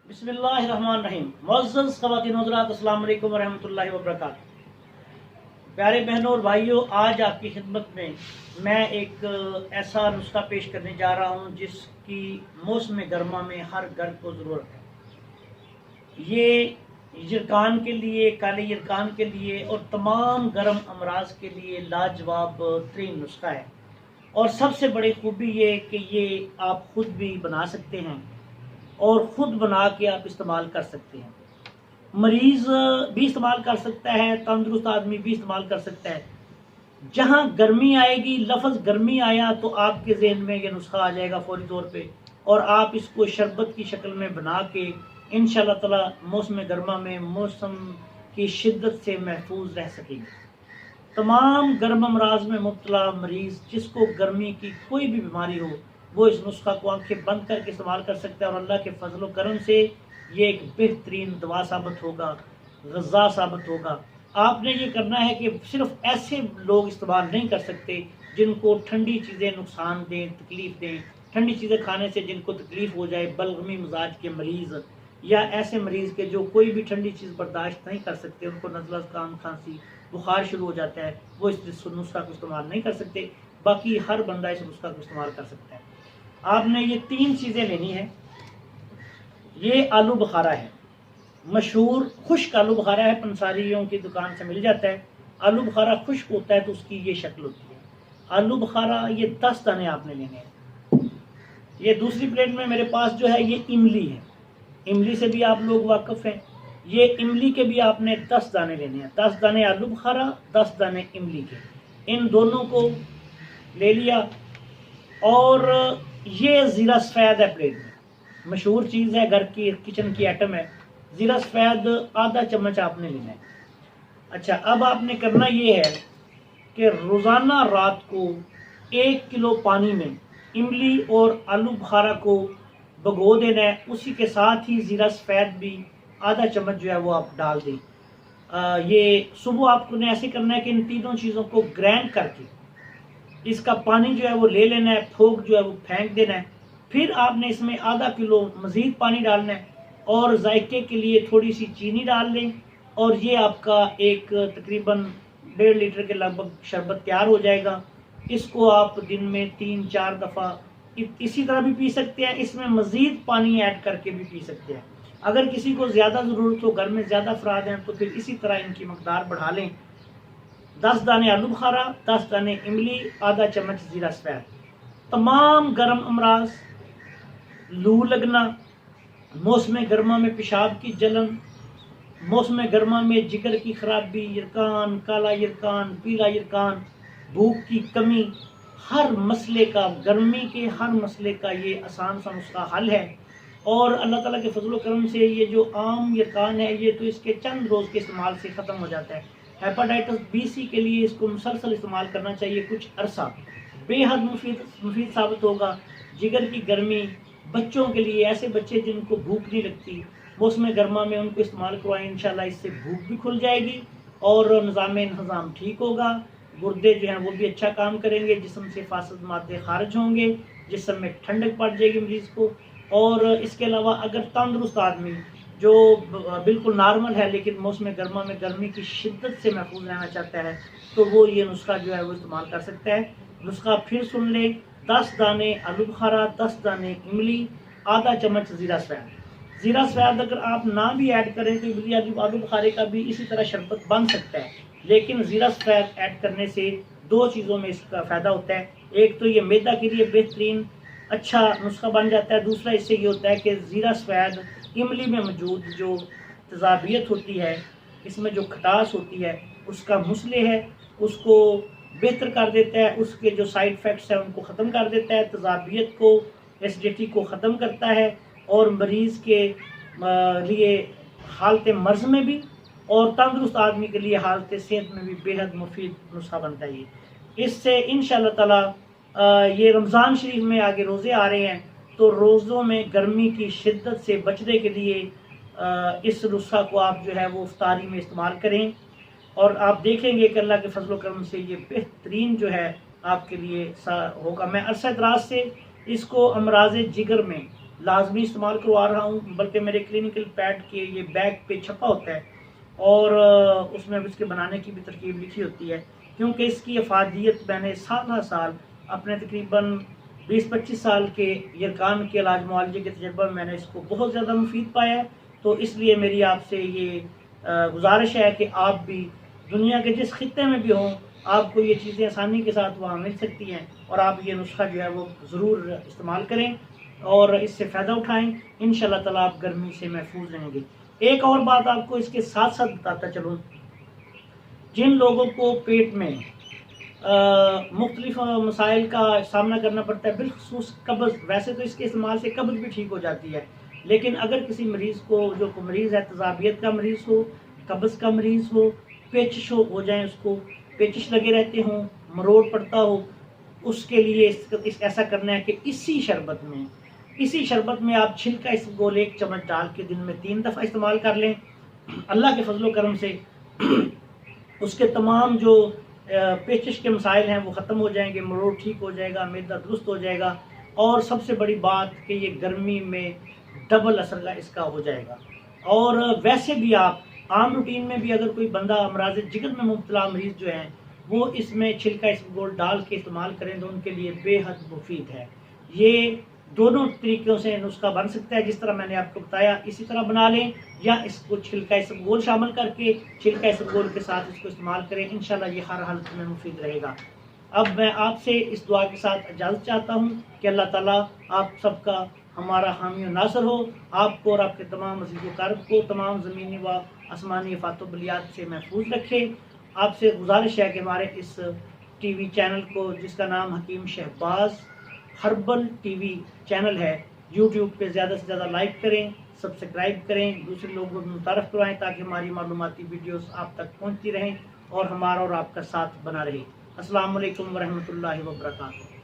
बिस्मिल्लाहिर्रहमानिर्रहीम। मुअज़्ज़ज़ ख़वातीन हज़रात, अस्सलाम वालेकुम व रहमतुल्लाहि व बरकातुहू। प्यारे बहनों और भाइयों, आज आपकी खिदमत में मैं एक ऐसा नुस्खा पेश करने जा रहा हूँ जिसकी मौसम गर्मा में हर घर को ज़रूरत है। ये यरकान के लिए, काले यरकान के लिए और तमाम गर्म अमराज के लिए लाजवाब तरीन नुस्खा है। और सबसे बड़ी खूबी ये कि ये आप खुद भी बना सकते हैं और ख़ुद बना के आप इस्तेमाल कर सकते हैं। मरीज़ भी इस्तेमाल कर सकता है, तंदुरुस्त आदमी भी इस्तेमाल कर सकता है। जहाँ गर्मी आएगी, लफ्ज़ गर्मी आया तो आपके ज़हन में ये नुस्खा आ जाएगा फ़ौरी तौर पे, और आप इसको शरबत की शक्ल में बना के इंशाअल्लाह ताला मौसम गर्मा में मौसम की शिद्दत से महफूज रह सकेंगे। तमाम गर्म अमराज में मुब्तला मरीज़ जिसको गर्मी की कोई भी बीमारी हो, वो इस नुस्खा को आंखें बंद करके इस्तेमाल कर सकता है और अल्लाह के फजल व करम से ये एक बेहतरीन दवा साबित होगा, ग़िज़ा साबित होगा। आपने ये करना है कि सिर्फ ऐसे लोग इस्तेमाल नहीं कर सकते जिनको ठंडी चीज़ें नुकसान दें, तकलीफ़ दें। ठंडी चीज़ें खाने से जिनको तकलीफ़ हो जाए, बलगमी मिजाज के मरीज़ या ऐसे मरीज़ के जो कोई भी ठंडी चीज़ बर्दाश्त नहीं कर सकते, उनको नज़ला, ज़ुकाम, खांसी, बुखार शुरू हो जाता है, वो इस नुस्खा को इस्तेमाल नहीं कर सकते। बाकी हर बंदा इस नुस्खा को इस्तेमाल कर सकता है। आपने ये 3 चीज़ें लेनी है। ये आलू बुखारा है, मशहूर खुश्क आलू बुखारा है, पंसारियों की दुकान से मिल जाता है। आलू बुखारा खुश्क होता है तो उसकी ये शक्ल होती है। आलू बुखारा ये 10 दाने आपने लेने हैं। ये दूसरी प्लेट में मेरे पास जो है ये इमली है। इमली से भी आप लोग वाकिफ़ हैं। ये इमली के भी आपने 10 दाने लेने हैं। 10 दाने आलू बुखारा, 10 दाने इमली के। इन दोनों को ले लिया। और ये ज़ीरा सफ़ेद है प्लेट में, मशहूर चीज़ है, घर की किचन की आइटम है। ज़ीरा सफ़ेद आधा चम्मच आपने लेना है। अच्छा, अब आपने करना ये है कि रोज़ाना रात को 1 किलो पानी में इमली और आलू बुखारा को भिगो देना है। उसी के साथ ही ज़ीरा सफ़ेद भी आधा चम्मच जो है वो आप डाल दें। ये सुबह आपको ऐसे करना है कि इन तीनों चीज़ों को ग्राइंड करके इसका पानी जो है वो ले लेना है, फोक जो है वो फेंक देना है। फिर आपने इसमें आधा किलो मज़ीद पानी डालना है और जायके के लिए थोड़ी सी चीनी डाल लें, और ये आपका एक तकरीबन 1.5 लीटर के लगभग शरबत तैयार हो जाएगा। इसको आप दिन में 3-4 दफ़ा इसी तरह भी पी सकते हैं। इसमें मज़ीद पानी ऐड करके भी पी सकते हैं। अगर किसी को ज़्यादा ज़रूरत हो, घर में ज़्यादा अफराद हैं, तो फिर इसी तरह इनकी मकदार बढ़ा लें। 10 दाने आलू बुखारा, 10 दाने इमली, आधा चम्मच ज़ीरा सफ़ेद। तमाम गर्म अमराज, लू लगना, मौसम गर्मा में पेशाब की जलन, मौसम गर्मा में जिगर की खराबी, यरकान, काला यरकान, पीला यरकान, भूख की कमी, हर मसले का, गर्मी के हर मसले का ये आसान सा नुस्खा हल है। और अल्लाह ताला के फजल व करम से ये जो आम यरकान है ये तो इसके चंद रोज़ के इस्तेमाल से ख़त्म हो जाता है। हेपेटाइटिस बी के लिए इसको मुसलसल इस्तेमाल करना चाहिए कुछ अरसा, बेहद मुफीद साबित होगा। जिगर की गर्मी, बच्चों के लिए, ऐसे बच्चे जिनको भूख नहीं लगती, मौसम गर्मा में उनको इस्तेमाल करवाएं। इंशाल्लाह इससे भूख भी खुल जाएगी और निज़ाम इंतज़ाम ठीक होगा। गुर्दे जो हैं वो भी अच्छा काम करेंगे, जिस्म से फासिद मादे खारिज होंगे, जिस्म में ठंडक पड़ जाएगी मरीज़ को। और इसके अलावा अगर तंदुरुस्त आदमी जो बिल्कुल नॉर्मल है लेकिन मौसम गर्मा में गर्मी की शिद्दत से महफूज रहना चाहता है, तो वो ये नुस्खा जो है वो इस्तेमाल कर सकता है। नुस्खा फिर सुन ले। 10 दाने आलू बुखारा, 10 दाने इमली, आधा चम्मच ज़ीरा सफ़ेद। ज़ीरा सफ़ेद अगर आप ना भी ऐड करें तो इमली आलू बुखारे का भी इसी तरह शरबत बन सकता है, लेकिन ज़ीरा सफ़ेद ऐड करने से 2 चीज़ों में इसका फ़ायदा होता है। एक तो ये मैदा के लिए बेहतरीन अच्छा नुस्खा बन जाता है। दूसरा इससे ये होता है कि ज़ीरा सफ़ेद इमली में मौजूद जो तज़ाबियत होती है, इसमें जो खटास होती है, उसका मुसले है उसको बेहतर कर देता है। उसके जो साइड इफ़ेक्ट्स हैं उनको ख़त्म कर देता है। तज़ाबियत को, एसिडिटी को ख़त्म करता है और मरीज़ के लिए हालत मर्ज़ में भी और तंदुरुस्त आदमी के लिए हालत सेहत में भी बेहद मुफीद नुस्खा बनता है। इससे इंशाअल्लाह ताला ये रमज़ान शरीफ में आगे रोज़े आ रहे हैं, तो रोज़ों में गर्मी की शिद्दत से बचने के लिए इस नुस्खा को आप जो है वो इफ्तारी में इस्तेमाल करें और आप देखेंगे कि अल्लाह के फजल व करम से ये बेहतरीन जो है आपके लिए होगा। मैं अरसा दराज से इसको अमराज जिगर में लाजमी इस्तेमाल करवा रहा हूँ, बल्कि मेरे क्लिनिकल पैड के ये बैग पे छपा होता है और उसमें इसके बनाने की भी तरकीब लिखी होती है, क्योंकि इसकी अफादियत मैंने साल साल अपने तकरीबन 20-25 साल के यरकान के इलाज मुआलजे के तजर्बा में मैंने इसको बहुत ज़्यादा मुफीद पाया है। तो इसलिए मेरी आपसे ये गुजारिश है कि आप भी दुनिया के जिस खित्ते में भी हों, आपको ये चीज़ें आसानी के साथ वहाँ मिल सकती हैं और आप ये नुस्खा जो है वो ज़रूर इस्तेमाल करें और इससे फ़ायदा उठाएं। इंशाल्लाह ताला आप गर्मी से महफूज रहेंगे। एक और बात आपको इसके साथ साथ बताता चलूँ, जिन लोगों को पेट में मुख्तलिफ मसाइल का सामना करना पड़ता है, बिलखसूस कब्ज़, वैसे तो इसके इस्तेमाल से कब्ज़ भी ठीक हो जाती है, लेकिन अगर किसी मरीज़ को, जो मरीज़ है तज़ाबियत का मरीज़ हो, कब्ज़ का मरीज़ हो, पेचिश हो जाए, उसको पेचिश लगे रहते हों, मरोड़ पड़ता हो, उसके लिए ऐसा करना है कि इसी शरबत में आप छिलका इसबगोल 1 चम्मच डाल के दिन में 3 दफ़ा इस्तेमाल कर लें। अल्लाह के फजलो करम से उसके तमाम जो पेचिश के मसाइल हैं वो ख़त्म हो जाएंगे, मरोड़ ठीक हो जाएगा, मैदा दुरुस्त हो जाएगा और सबसे बड़ी बात कि ये गर्मी में डबल असर इसका हो जाएगा। और वैसे भी आप आम रूटीन में भी अगर कोई बंदा अमराज जिगर में मुब्तला मरीज़ जो हैं वो इसमें छिलका इसबगोल डाल के इस्तेमाल करें तो उनके लिए बेहद मुफीद है। ये दोनों तरीक़ों से नुस्खा बन सकता है, जिस तरह मैंने आपको बताया इसी तरह बना लें, या इसको छिलका इसबगोल शामिल करके छिलका इसबगोल के साथ इसको इस्तेमाल करें। इंशाल्लाह ये हर हालत में मुफीद रहेगा। अब मैं आपसे इस दुआ के साथ इजाज़त चाहता हूँ कि अल्लाह ताला आप सबका हमारा हामी और नासर हो, आपको और आपके तमाम अज़ीज़ क़रीब को तमाम ज़मीनी व आसमानी आफ़ात-ओ-बलियात से महफूज रखे। आपसे गुजारिश है कि हमारे इस टीवी चैनल को, जिसका नाम हकीम शहबाज हर्बल टीवी चैनल है, यूट्यूब पे ज़्यादा से ज़्यादा लाइक करें, सब्सक्राइब करें, दूसरे लोगों को मुतारफ़ करवाएँ ताकि हमारी मालूमाती वीडियोस आप तक पहुंचती रहें और हमारा और आपका साथ बना रहे। अस्सलाम वालेकुम व रहमतुल्लाहि व बरकातुहू।